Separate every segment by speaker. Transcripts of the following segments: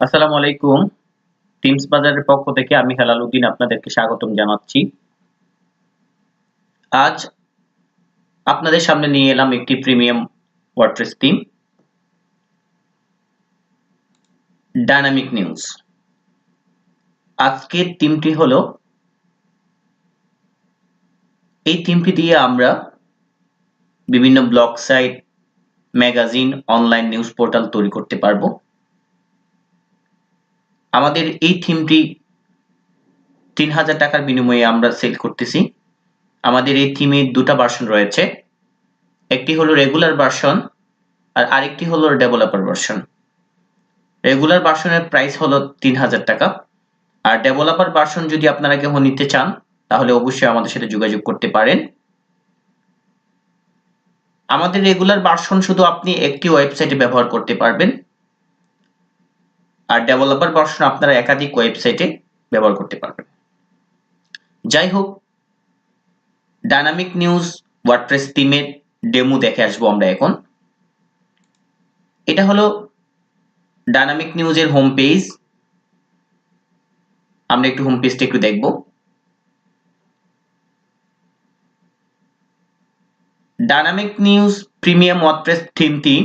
Speaker 1: আসসালামু আলাইকুম। টিমস বাজারের পক্ষ থেকে আমি হেলাল উদ্দিন আপনাদেরকে স্বাগতম জানাচ্ছি। আজ আপনাদের সামনে নিয়ে এলাম একটি premium WordPress theme, dynamic news. আজকের থিমটি হলো, এই থিমটি দিয়ে আমরা বিভিন্ন blog site, magazine, online news portal তৈরি করতে পারবো। আমাদের এই থিমটি ৩,০০০ টাকার বিনিময়ে আমরা সেল করতেছি। আমাদের এই থিমে দুটা ভার্সন রয়েছে, একটি হলো রেগুলার ভার্সন আর আরেকটি হলো ডেভেলপার ভার্সন। রেগুলার ভার্সনের প্রাইস হলো ৩,০০০ টাকা, আর ডেভেলপার ভার্সন যদি আপনারা কেউ নিতে চান তাহলে অবশ্যই আমাদের সাথে যোগাযোগ করতে পারেন। আমাদের রেগুলার ভার্সন শুধু আপনি একটি ওয়েবসাইটে ব্যবহার করতে পারবেন, আর ডেভেলপার ভার্সন আপনারা একাধিক ওয়েবসাইটে ব্যবহার করতে পারবেন। যাই হোক, ডায়নামিক নিউজ ওয়ার্ডপ্রেস থিমের ডেমো দেখে আসবো আমরা এখন। এটা হলো ডায়নামিক নিউজের হোম পেজ। আমরা একটু হোম পেজটা একটু দেখব। ডায়নামিক নিউজ প্রিমিয়াম ওয়ার্ডপ্রেস থিমটি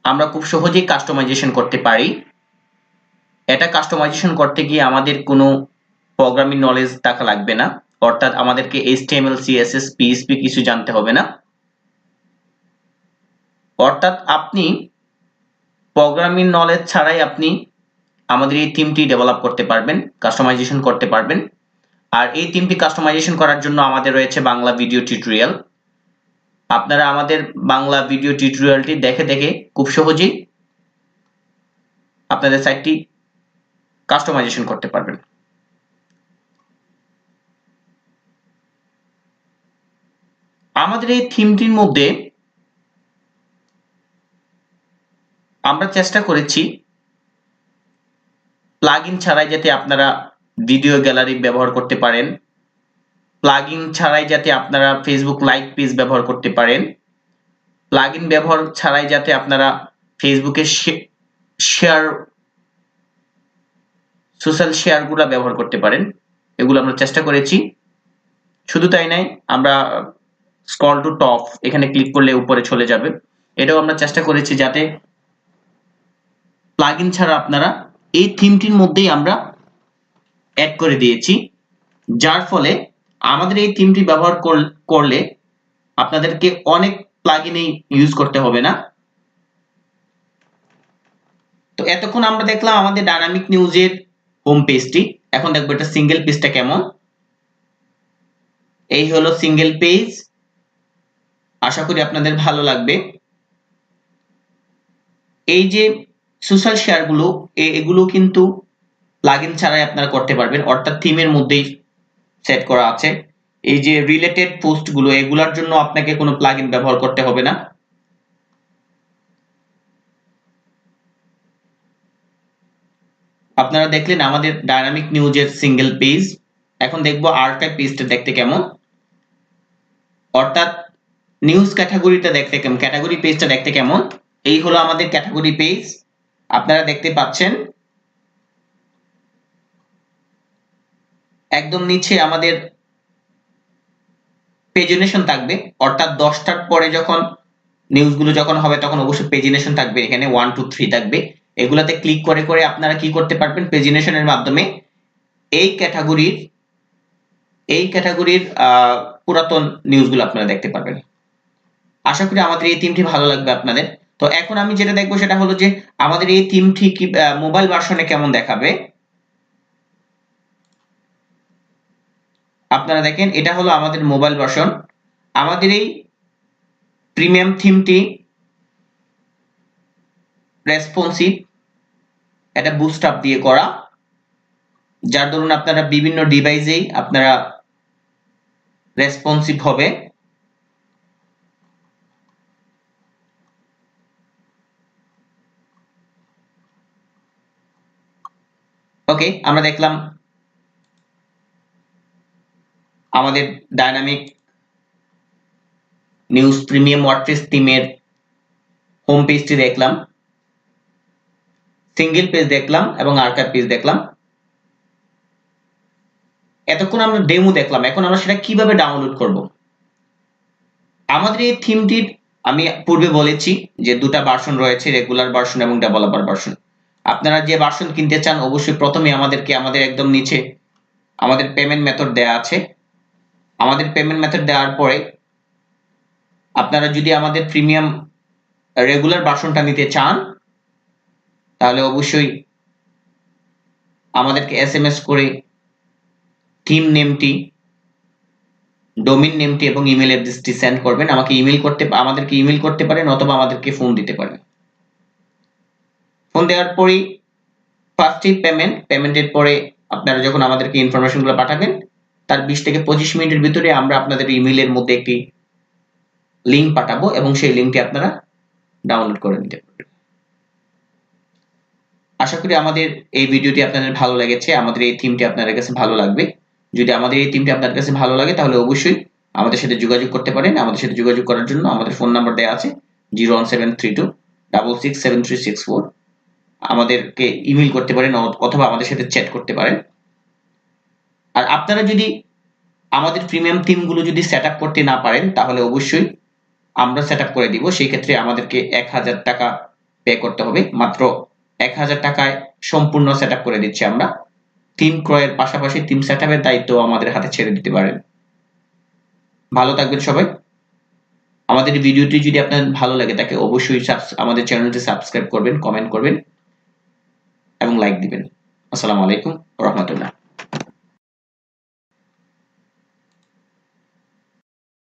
Speaker 1: আমরা খুব সহজেই কাস্টমাইজেশন করতে পারি। এটা কাস্টমাইজেশন করতে গিয়ে আমাদের কোনো প্রোগ্রামিং নলেজ থাকা লাগবে না, অর্থাৎ আমাদেরকে HTML, CSS, PHP কিছু জানতে হবে না। অর্থাৎ আপনি প্রোগ্রামিং নলেজ ছাড়াই আপনি আমাদের এই থিমটি ডেভেলপ করতে পারবেন, কাস্টমাইজেশন করতে পারবেন। আর এই থিমটি কাস্টমাইজেশন করার জন্য আমাদের রয়েছে বাংলা ভিডিও টিউটোরিয়াল। আপনারা আমাদের বাংলা ভিডিও টিউটোরিয়ালটি দেখে দেখে খুব সহজেই আপনাদের সাইটটি কাস্টমাইজেশন করতে পারবেন। আমাদের এই থিমটির মধ্যে আমরা চেষ্টা করেছি প্লাগইন ছাড়াই যাতে আপনারা ভিডিও গ্যালারি ব্যবহার করতে পারেন, প্লাগইন ছাড়াই যাতে আপনারা ফেসবুক লাইভ পেজ ব্যবহার করতে পারেন, প্লাগইন ব্যবহার ছাড়াই যাতে আপনারা ফেসবুকে শেয়ার, সোশ্যাল শেয়ারগুলো ব্যবহার করতে পারেন। এগুলো আমরা চেষ্টা করেছি। শুধু তাই নয়, আমরা স্ক্রল টু টপ এখানে ক্লিক করলে উপরে চলে যাবে। এটাও আমরা চেষ্টা করেছি যাতে প্লাগইন ছাড়া আপনারা এই থিমটির মধ্যেই আমরা অ্যাড করে দিয়েছি, যার ফলে আমাদের এই থিমটি ব্যবহার করলে আপনাদেরকে অনেক প্লাগইন ইউজ করতে হবে না। তো এতক্ষণ আমরা দেখলাম আমাদের ডায়নামিক নিউজের হোম পেজটি। এখন দেখবো এটা সিঙ্গেল পেজটা কেমন। এই হলো সিঙ্গেল পেজ। আশা করি আপনাদের ভালো লাগবে। এই যে সোশ্যাল শেয়ারগুলো, এগুলো কিন্তু প্লাগইন ছাড়াই আপনারা করতে পারবেন, অর্থাৎ থিমের মধ্যেই সেট করা আছে। এই যে রিলেটেড পোস্টগুলো, এগুলোর জন্য আপনাকে কোনো প্লাগইন ব্যবহার করতে হবে না। আপনারা দেখলেন আমাদের ডায়নামিক নিউজের সিঙ্গেল পেজ। এখন দেখবো আর্কাইভ পেজটা দেখতে কেমন, অর্থাৎ নিউজ ক্যাটাগরিটা দেখতে কেমন, ক্যাটাগরি পেজটা দেখতে কেমন। এই হলো আমাদের ক্যাটাগরি পেজ। আপনারা দেখতে পাচ্ছেন একদম নিচে আমাদের পেজিনেশন থাকবে, অর্থাৎ 10টার পরে যখন নিউজগুলো যখন হবে তখন অবশ্যই পেজিনেশন থাকবে। এখানে 1 2 3 থাকবে। এগুলাতে ক্লিক করে করে আপনারা কি করতে পারবেন, পেজিনেশনের মাধ্যমে এই ক্যাটাগরির পুরাতন নিউজগুলো আপনারা দেখতে পারবেন। আশা করি আমাদের এই থিমটি ভালো লাগবে আপনাদের। তো এখন আমি যেটা দেখবো সেটা হলো যে আমাদের এই থিমটি কি মোবাইল ভার্সনে কেমন দেখাবে। আপনারা দেখেন এটা হলো আমাদের মোবাইল ভার্সন। আমাদের এই প্রিমিয়াম থিমটি রেসপন্সিভ, এটা বুস্ট আপ দিয়ে করা, যার দরুন আপনারা বিভিন্ন ডিভাইসেই আপনারা রেসপন্সিভ হবে। ওকে, আমরা দেখলাম আমাদের ডায়নামিক নিউজ প্রিমিয়াম ওয়ার্ডপ্রেস থিমের হোম পেজটি দেখলাম। সিঙ্গেল পেজ দেখলাম এবং আর্কাইভ পেজ দেখলাম। এতক্ষণ আমরা ডেমো দেখলাম, এখন আমরা সেটা কিভাবে ডাউনলোড করব। আমাদের এই থিমটির আমি পূর্বে বলেছি যে দুটা ভার্সন রয়েছে, রেগুলার ভার্সন এবং ডেভেলপার ভার্সন। আপনারা যে ভার্সন কিনতে চান অবশ্যই প্রথমে আমাদের একদম নিচে আমাদের পেমেন্ট মেথড দেয়া আছে। আমাদের পেমেন্ট মেথড দেওয়ার পরে আপনারা যদি আমাদের প্রিমিয়াম রেগুলার ভার্সনটা নিতে চান তাহলে অবশ্যই আমাদেরকে এসএমএস করে থিম নেমটি, ডোমেইন নেমটি এবং ইমেল অ্যাড্রেসটি সেন্ড করবেন। আমাদেরকে ইমেল করতে পারেন অথবা আমাদেরকে ফোন দিতে পারেন। ফোন দেওয়ার পরেই ফার্স্টে পেমেন্টের পরে আপনারা যখন আমাদেরকে ইনফরমেশনগুলো পাঠাবেন তার 20 থেকে 25 মিনিটের ভিতরে আমরা আপনাদের ইমেইলের মধ্যে একটি লিংক পাঠাবো এবং সেই লিংকটি আপনারা ডাউনলোড করে নিতে পারবেন। আশা করি আমাদের এই ভিডিওটি আপনাদের ভালো লেগেছে, আমাদের এই থিমটি আপনাদের কাছে ভালো লাগবে। যদি আমাদের এই থিমটি আপনাদের কাছে ভালো লাগে তাহলে অবশ্যই আমাদের সাথে যোগাযোগ করতে পারেন। আমাদের সাথে যোগাযোগ করার জন্য আমাদের ফোন নাম্বার দেওয়া আছে 01732667364। আমাদেরকে ইমেল করতে পারেন অথবা আমাদের সাথে চ্যাট করতে পারেন। আর আপনারা যদি আমাদের প্রিমিয়াম থিমগুলো যদি সেট আপ করতে না পারেন তাহলে অবশ্যই আমরা সেট আপ করে দিব। সেই ক্ষেত্রে আমাদেরকে 1000 টাকা পে করতে হবে। মাত্র 1000 টাকায় সম্পূর্ণ সেট আপ করে দিচ্ছি আমরা। থিম ক্রয়ের পাশাপাশি থিম সেট আপের দায়িত্ব আমাদের হাতে ছেড়ে দিতে পারেন। ভালো থাকবেন সবাই। আমাদের ভিডিওটি যদি আপনাদের ভালো লাগে তাকে অবশ্যই আমাদের চ্যানেলটি সাবস্ক্রাইব করবেন, কমেন্ট করবেন এবং লাইক দিবেন। আসসালামু আলাইকুম ওয়া রাহমাতুল্লাহ।